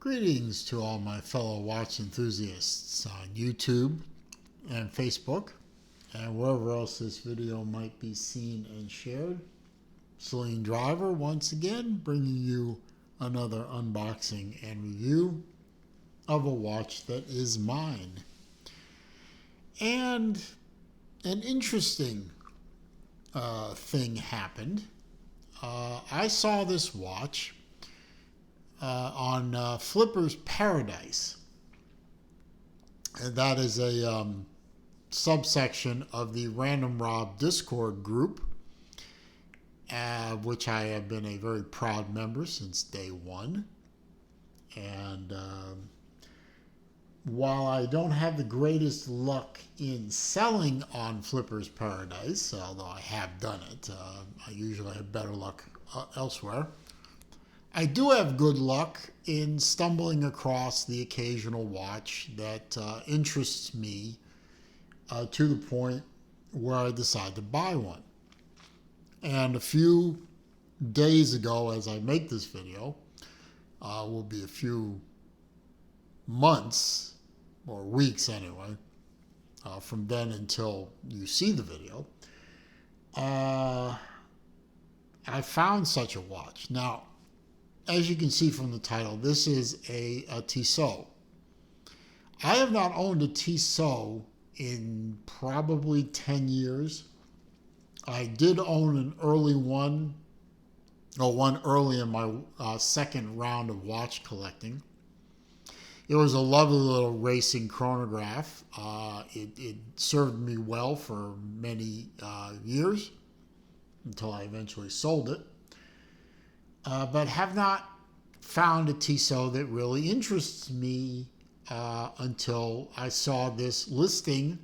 Greetings to all my fellow watch enthusiasts on YouTube and Facebook and wherever else this video might be seen and shared. Celine Driver once again bringing you another unboxing and review of a watch that is mine. And an interesting thing happened. I saw this watch on Flipper's Paradise. And that is a subsection of the Random Rob Discord group, which I have been a very proud member since day one. And while I don't have the greatest luck in selling on Flipper's Paradise, although I have done it, I usually have better luck elsewhere. I do have good luck in stumbling across the occasional watch that interests me to the point where I decide to buy one. And a few days ago, as I make this video, will be a few months, or weeks anyway, from then until you see the video, I found such a watch. Now, as you can see from the title, this is a Tissot. I have not owned a Tissot in probably 10 years. I did own an early one, or one early in my second round of watch collecting. It was a lovely little racing chronograph. It served me well for many years until I eventually sold it. But have not found a Tissot that really interests me until I saw this listing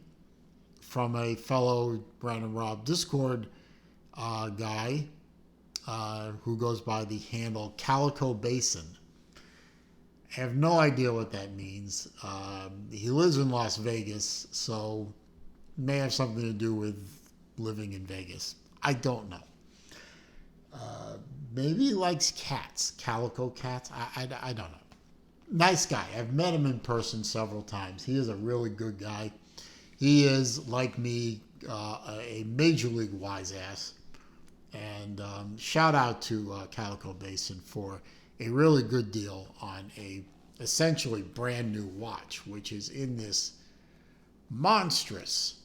from a fellow Random Rob Discord guy who goes by the handle Calico Basin. I have no idea what that means. He lives in Las Vegas, so it may have something to do with living in Vegas. I don't know. Maybe he likes cats, calico cats. I don't know. Nice guy. I've met him in person several times. He is a really good guy. He is, like me, a major league wise ass. And shout out to Calico Basin for a really good deal on a essentially brand new watch, which is in this monstrous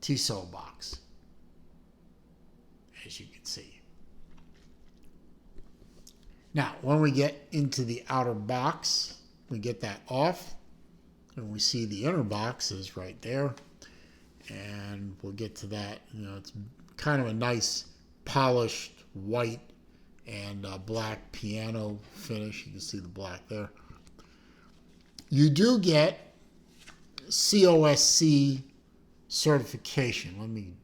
Tissot box, as you can see. Now, when we get into the outer box, we get that off, and we see the inner box is right there. And we'll get to that. You know, it's kind of a nice polished white and black piano finish. You can see the black there. You do get COSC certification. Let me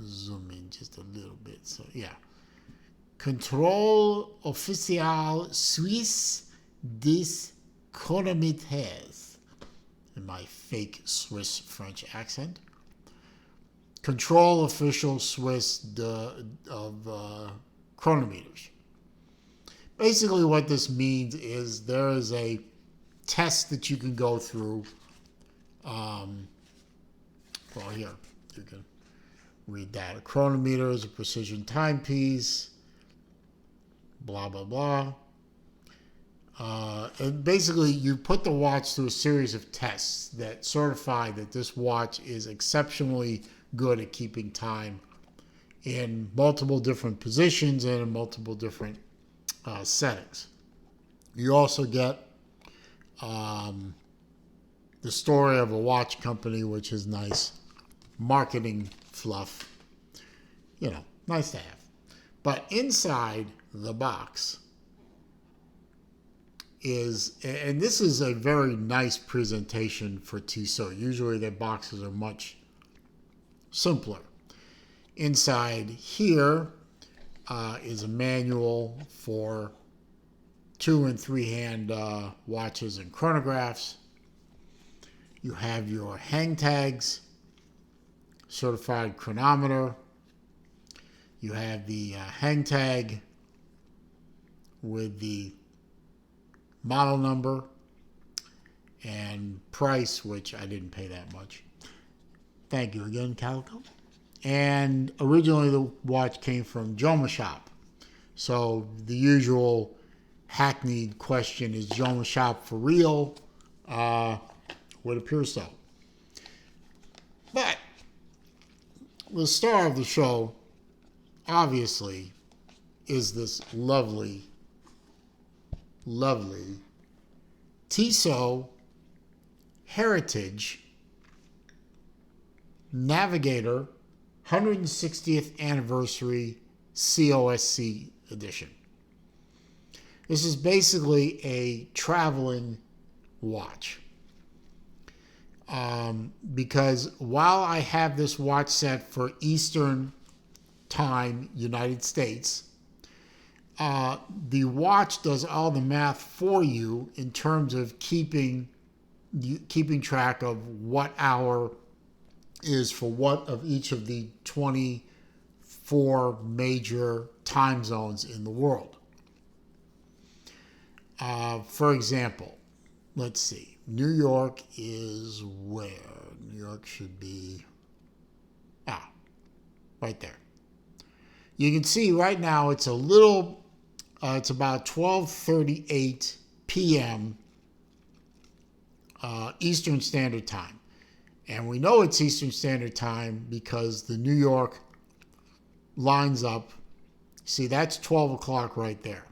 zoom in just a little bit. So, yeah. Contrôle officiel Suisse des chronomètres, in my fake Swiss French accent. Control official Swiss of chronometers. Basically what this means is there is a test that you can go through. Well, here, you can read that. A chronometer is a precision timepiece, blah, blah, blah. And basically you put the watch through a series of tests that certify that this watch is exceptionally good at keeping time in multiple different positions and in multiple different settings. You also get the story of a watch company, which is nice marketing fluff. You know, nice to have. But inside the box is, and this is a very nice presentation for Tissot. Usually their boxes are much simpler. Inside here is a manual for 2- and 3-hand watches and chronographs. You have your hang tags, certified chronometer. You have the hang tag with the model number, and price, which I didn't pay that much. Thank you again, Calico. And originally the watch came from Joma Shop. So the usual hackneyed question, is Joma Shop for real? Would appear so. But the star of the show, obviously, is this lovely, lovely Tissot Heritage Navigator 160th Anniversary COSC edition. This is basically a traveling watch. Because while I have this watch set for Eastern Time, United States, the watch does all the math for you in terms of keeping track of what hour is for what of each of the 24 major time zones in the world. For example, let's see. New York is where? New York should be... right there. You can see right now it's a little... it's about 12:38 p.m. Eastern Standard Time. And we know it's Eastern Standard Time because the New York lines up. See, that's 12 o'clock right there.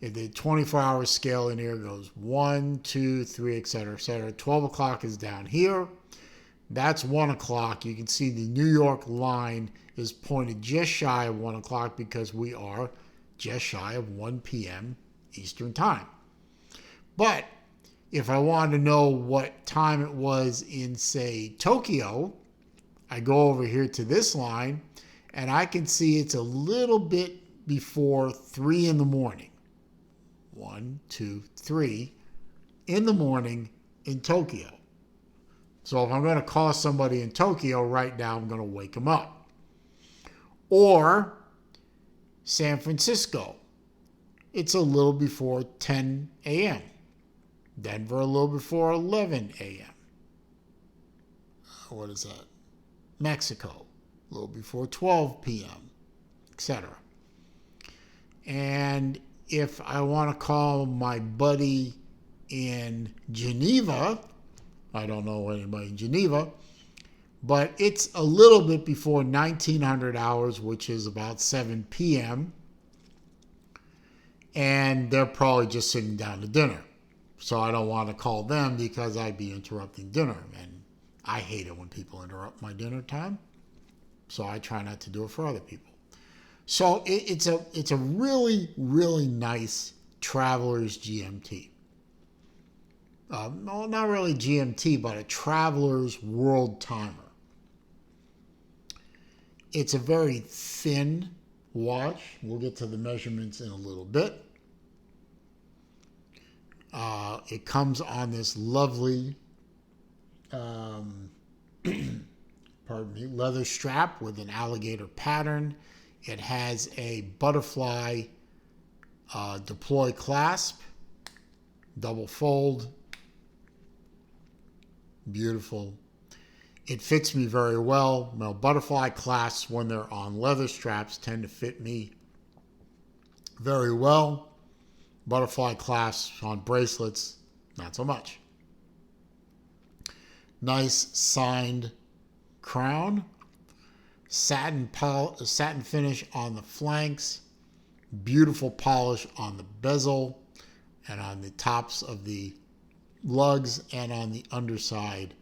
If the 24-hour scale in here goes 1, 2, 3, etc., etc. 12 o'clock is down here. That's 1 o'clock. You can see the New York line is pointed just shy of 1 o'clock because we are just shy of 1 p.m. Eastern Time. But if I wanted to know what time it was in, say, Tokyo, I go over here to this line, and I can see it's a little bit before 3 in the morning. 1, 2, 3 in the morning in Tokyo. So if I'm going to call somebody in Tokyo right now, I'm going to wake them up. Or San Francisco. It's a little before 10 a.m. Denver a little before 11 a.m. What is that? Mexico, a little before 12 p.m., etc. And if I want to call my buddy in Geneva, I don't know anybody in Geneva, but it's a little bit before 1900 hours, which is about 7 p.m., and they're probably just sitting down to dinner. So I don't want to call them because I'd be interrupting dinner. And I hate it when people interrupt my dinner time. So I try not to do it for other people. So it's a really, really nice traveler's GMT. Well, not really GMT, but a traveler's world timer. It's a very thin watch. We'll get to the measurements in a little bit. It comes on this lovely, leather strap with an alligator pattern. It has a butterfly deploy clasp, double fold. Beautiful. It fits me very well. Now, butterfly clasps, when they're on leather straps, tend to fit me very well. Butterfly clasps on bracelets, not so much. Nice signed crown. Satin finish on the flanks. Beautiful polish on the bezel and on the tops of the lugs and on the underside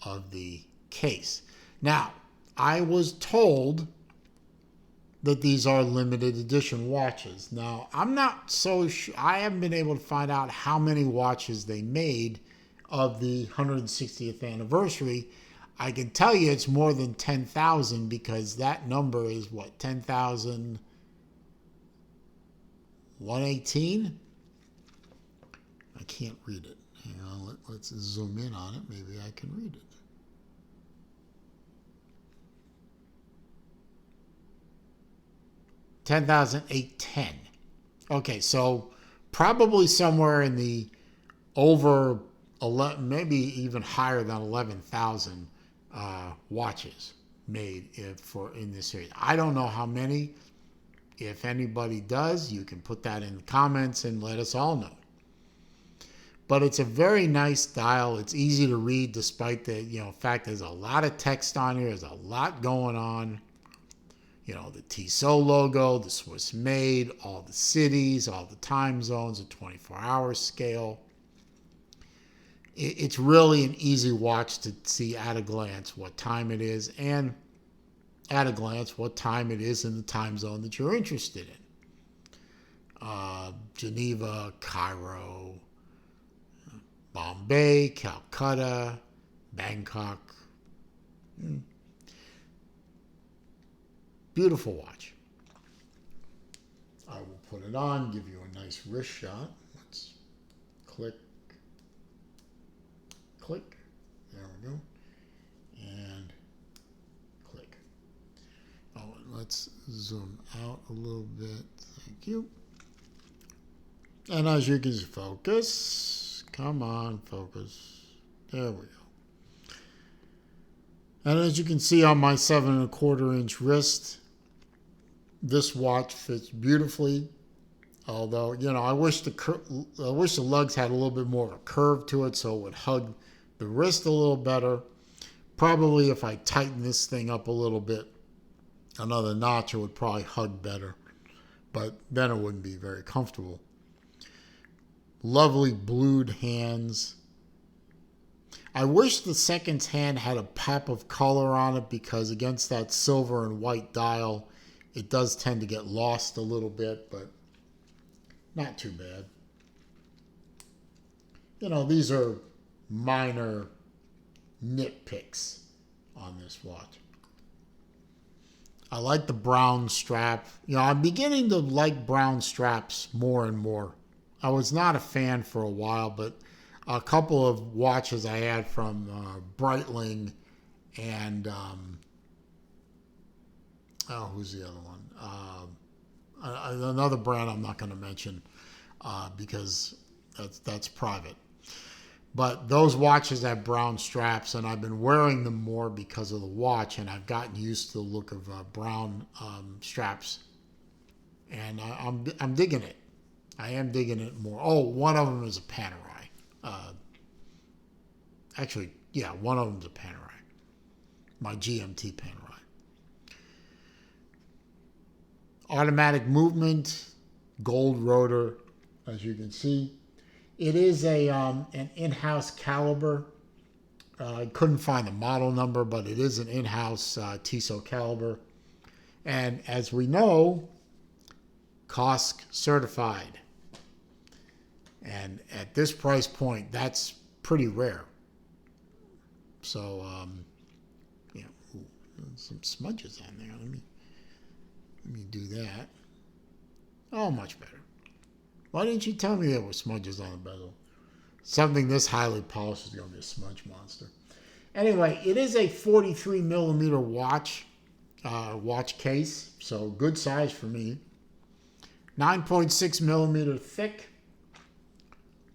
of the case. Now, I was told that these are limited edition watches. Now, I'm not so sure. I haven't been able to find out how many watches they made of the 160th anniversary. I can tell you it's more than 10,000 because that number is what, 10,118? I can't read it. Hang on, let's zoom in on it. Maybe I can read it. $10,810. Okay, so probably somewhere in the over 11, maybe even higher than 11,000 watches made in this series. I don't know how many. If anybody does, you can put that in the comments and let us all know. But it's a very nice dial. It's easy to read despite the, fact there's a lot of text on here. There's a lot going on. The Tissot logo, the Swiss made, all the cities, all the time zones, a 24-hour scale. It's really an easy watch to see at a glance what time it is, and at a glance what time it is in the time zone that you're interested in. Geneva, Cairo, Bombay, Calcutta, Bangkok. Beautiful watch. I will put it on, give you a nice wrist shot. Let's click. Click. There we go. And click. Oh, and let's zoom out a little bit. Thank you. And as you can focus. Come on, focus. There we go. And as you can see on my 7¼ inch wrist, this watch fits beautifully. Although, I wish the lugs had a little bit more of a curve to it so it would hug the wrist a little better. Probably if I tighten this thing up a little bit, another notch, it would probably hug better. But then it wouldn't be very comfortable. Lovely blued hands. I wish the second hand had a pop of color on it because against that silver and white dial, it does tend to get lost a little bit, but not too bad. These are minor nitpicks on this watch. I like the brown strap. I'm beginning to like brown straps more and more. I was not a fan for a while, but a couple of watches I had from Breitling and who's the other one? Another brand I'm not going to mention because that's private. But those watches have brown straps, and I've been wearing them more because of the watch, and I've gotten used to the look of brown straps, and I'm digging it. I am digging it more. Oh, one of them is a Panerai. Actually, yeah, one of them's a Panerai. My GMT Panerai. Automatic movement, gold rotor, as you can see. It is an in-house caliber. I couldn't find the model number, but it is an in-house Tissot caliber. And as we know, COSC certified. And at this price point, that's pretty rare. So, some smudges on there. Let me do that. Oh, much better. Why didn't you tell me there were smudges on the bezel? Something this highly polished is going to be a smudge monster. Anyway, it is a 43 millimeter watch case, so good size for me. 9.6 millimeter thick,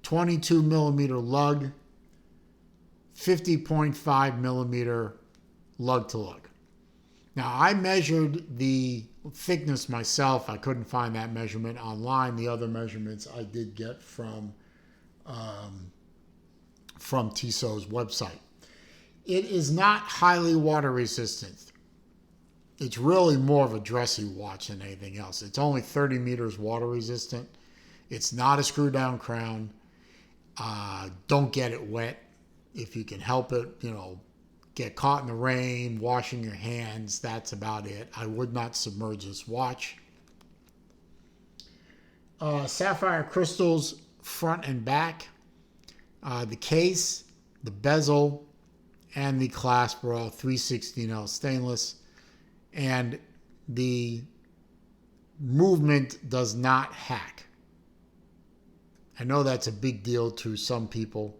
22 millimeter lug, 50.5 millimeter lug to lug. Now, I measured the thickness myself. I couldn't find that measurement online. The other measurements I did get from Tissot's website. It is not highly water resistant. It's really more of a dressy watch than anything else. It's only 30 meters water resistant. It's not a screw down crown. Don't get it wet if you can help it. Get caught in the rain, washing your hands, that's about it. I would not submerge this watch. Sapphire crystals front and back. The case, the bezel, and the clasp are all 316L stainless. And the movement does not hack. I know that's a big deal to some people.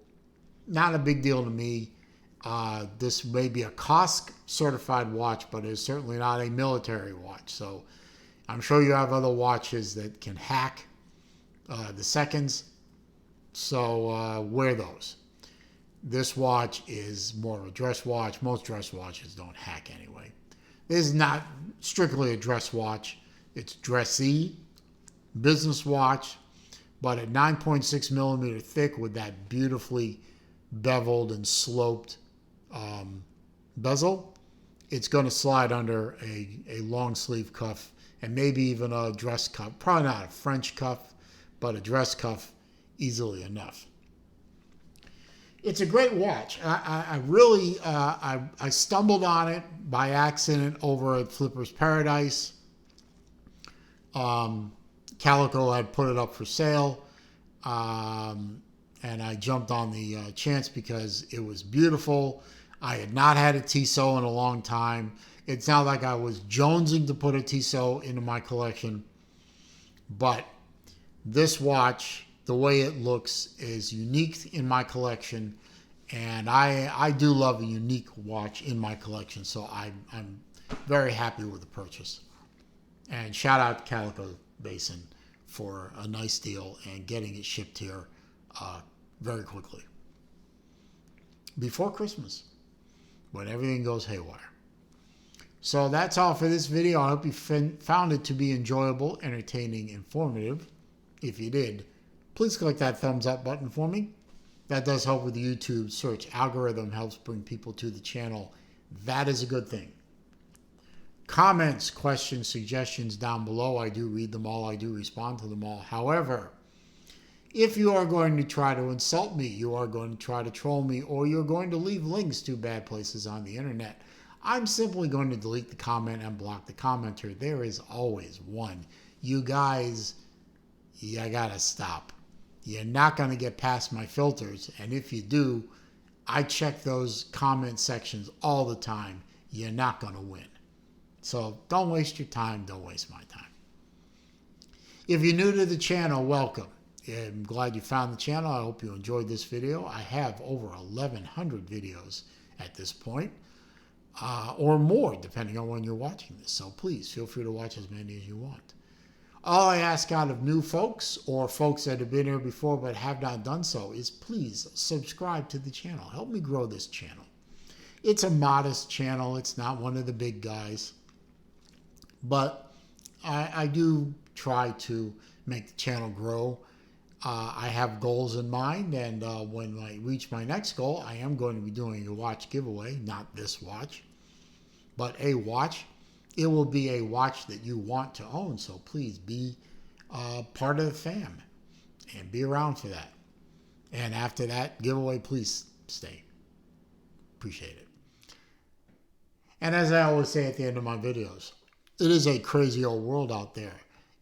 Not a big deal to me. This may be a COSC certified watch, but it's certainly not a military watch. So I'm sure you have other watches that can hack. the seconds. So wear those. This watch is more of a dress watch. Most dress watches don't hack anyway. This is not strictly a dress watch. It's dressy, business watch, but at 9.6 millimeter thick with that beautifully beveled and sloped bezel, it's going to slide under a long sleeve cuff and maybe even a dress cuff. Probably not a French cuff, but a dress cuff easily enough. It's a great watch. I really stumbled on it by accident over at Flipper's Paradise. Calico had put it up for sale, and I jumped on the chance because it was beautiful. I had not had a Tissot in a long time. It's not like I was jonesing to put a Tissot into my collection, but this watch, the way it looks, is unique in my collection, and I do love a unique watch in my collection, so I'm very happy with the purchase. And shout out to Calico Basin for a nice deal and getting it shipped here very quickly before Christmas, when everything goes haywire. So that's all for this video. I hope you found it to be enjoyable, entertaining, informative. If you did, please click that thumbs up button for me. That does help with the YouTube search algorithm, helps bring people to the channel. That is a good thing. Comments, questions, suggestions down below. I do read them all. I do respond to them all. However, if you are going to try to insult me, you are going to try to troll me, or you're going to leave links to bad places on the internet, I'm simply going to delete the comment and block the commenter. There is always one. You guys, you gotta stop. You're not going to get past my filters, and if you do, I check those comment sections all the time. You're not going to win. So don't waste your time. Don't waste my time. If you're new to the channel, welcome. I'm glad you found the channel. I hope you enjoyed this video. I have over 1,100 videos at this point, or more, depending on when you're watching this. So please feel free to watch as many as you want. All I ask out of new folks or folks that have been here before but have not done so is please subscribe to the channel. Help me grow this channel. It's a modest channel. It's not one of the big guys. But I do try to make the channel grow. I have goals in mind, and when I reach my next goal, I am going to be doing a watch giveaway, not this watch, but a watch. It will be a watch that you want to own, so please be part of the fam and be around for that. And after that giveaway, please stay. Appreciate it. And as I always say at the end of my videos, it is a crazy old world out there.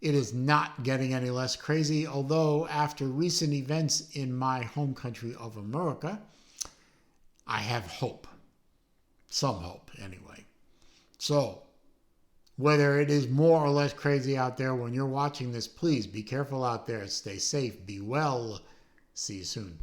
It is not getting any less crazy, although after recent events in my home country of America, I have hope. Some hope, anyway. So, whether it is more or less crazy out there when you're watching this, please be careful out there. Stay safe. Be well. See you soon.